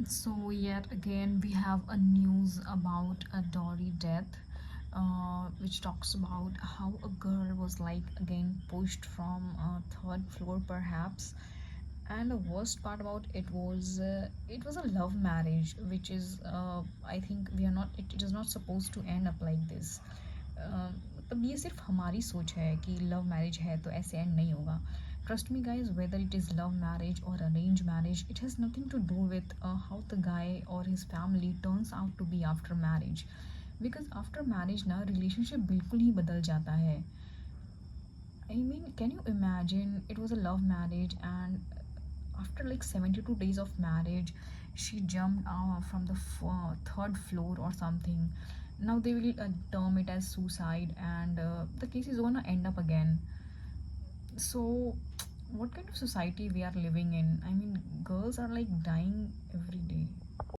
So yet again we have a news about a Dory death, which talks about how a girl was like again pushed from a third floor perhaps. And the worst part about it was a love marriage, which is I think we are not it is not supposed to end up like this. मतलब ये सिर्फ हमारी सोच है कि love marriage है तो ऐसे एंड नहीं होगा. Trust me, guys, whether it is love marriage or arranged marriage, it has nothing to do with how the guy or his family turns out to be after marriage. Because after marriage ना relationship बिल्कुल ही बदल जाता है. I mean, can you imagine it was a love marriage and after like 72 days of marriage, she jumped from the third floor or something. Now they will term it as suicide, and the case is gonna end up again. So, what kind of society we are living in? I mean, girls are like dying every